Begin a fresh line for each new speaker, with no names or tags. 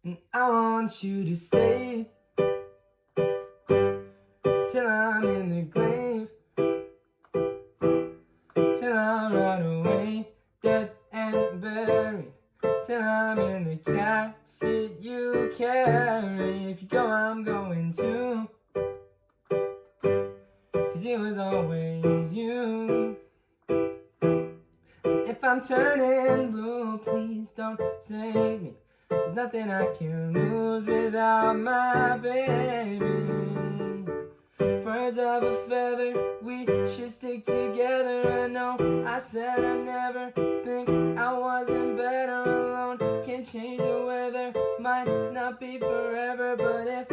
And I want you to stay till I'm in the grave, till I'm right away, dead and buried, till I'm in the casket you carry. If you go, I'm going too, 'cause it was always you. And if I'm turning blue, please don't save me. There's nothing I can lose without my baby. Birds of a feather, we should stick together. I know I said I never think I wasn't better alone. Can't change the weather, might not be forever, but if